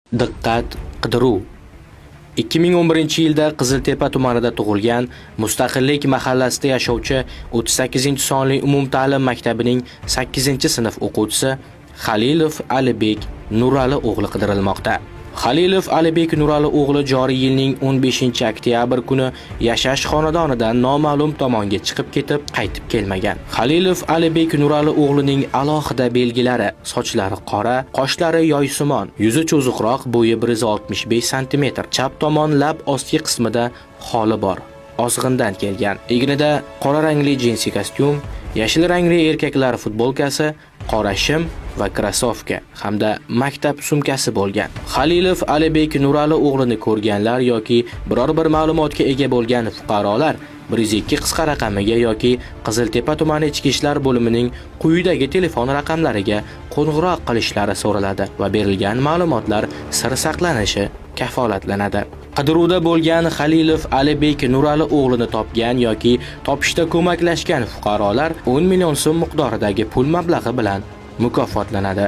Diqqat, qidiruv. 2011-yilda Qiziltepa tumanida tug'ilgan, Mustaqillik mahallasida yashovchi 38-sonli umumta'lim maktabining 8-sinf o'quvchisi Halilov Alibek Nurali o'g'li qidirilmoqda. Halilov Alibek Nurali o'g'li joriy yilning 15-oktyabr kuni yashash xonadonidan noma'lum tomonga chiqib ketib, qaytib kelmagan. Halilov Alibek Nurali o'g'lining alohida belgilari: sochlari qora, qoshlari yoysimon, yuzi cho'ziqroq, bo'yi 165 cm, chap tomon lab ostki qismida xoli bor. Ozg'indan kelgan. Egnida qora rangli jinsi kostyum, yashil rangli erkaklar futbolkasi, qora shim va krossovka hamda maktab sumkasi bo'lgan. Halilov Alibek Nurali o'g'lini ko'rganlar yoki biror bir ma'lumotga ega bo'lgan fuqarolar 102 qisqa raqamiga yoki Qiziltepa tumani ichki ishlar bo'limining quyidagi telefon raqamlariga qo'ng'iroq qilishlari so'raladi va berilgan ma'lumotlar sir saqlanishi kafolatlanadi. Qidiruvda bo'lgan Halilov Alibek Nurali o'g'lini topgan yoki topishda ko'maklashgan fuqarolar 10 million so'm miqdoridagi pul mablag'i bilan mukofotlanadi.